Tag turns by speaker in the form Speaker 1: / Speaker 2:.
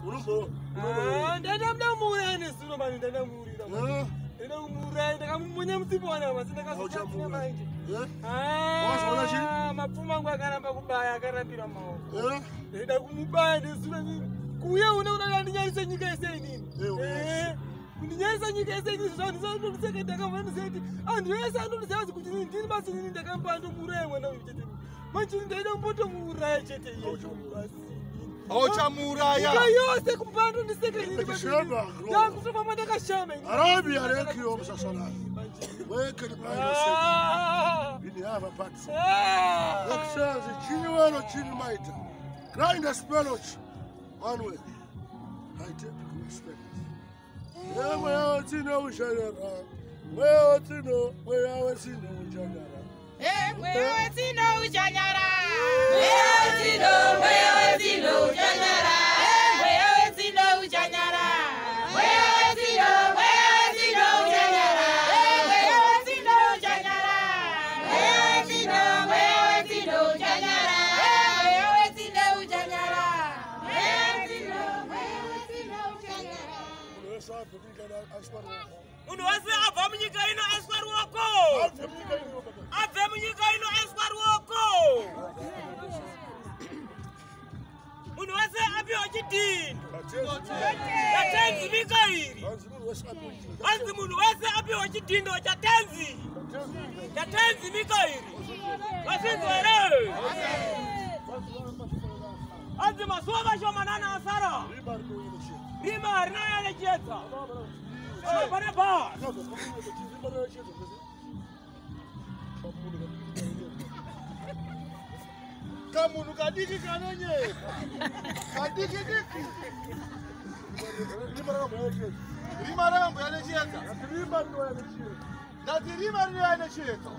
Speaker 1: Urumbo.
Speaker 2: Ndana murane suno mani ndana murira. Ndana murane ndakamunya msipona masi ndakasotsa manje.
Speaker 1: Wazona chi?
Speaker 2: Mapfuma angu akaramba kubaya akarambira maoko. Ndida kumubaya nesuno nini. Kuya unandinyarise nyika yese inini. Kundinyarisa nyika yese inini zvandiseke ndakavanizeti. Antu yese anondiziva kuti ndini basi nini ndakambando muraya mwana uyu chete. Manje ndaida kumboto muraya chete iye.
Speaker 1: Auchamuraya.
Speaker 2: Yose kumbando ndiseke nini basi. Ndakutopa manda kashama inini.
Speaker 1: Arabia rekio msasala. Weke ni pai yose. Ini hava pati. Eksenzi chini wano chini maita. Grind a spelloch. One way. I take respect. Where you know Janyara? Where you know Janyara?
Speaker 3: Where you know Janyara? Where you know Janyara? Where you know Janyara? Where you know Janyara? Where you know Janyara? Where you know Janyara?
Speaker 2: Uno wase abva munyika ino aswari wako. Abve munyika ino aswari wako. Uno wase apiwa chidindo. Chatenzi mika iri. Anzi munhu wese apiwa chidindo chatenzi. Chatenzi mika iri. Vasinzwa here. Anzi mazuva vashomanana asara. Rima harina yanechedza. Pane bar.
Speaker 1: Kamunhu kadiki kanonyeka. Kadiki diki. Rima rakamboyanechedza. Rima ndo yanechedza. Ndati rima rino yanechedza.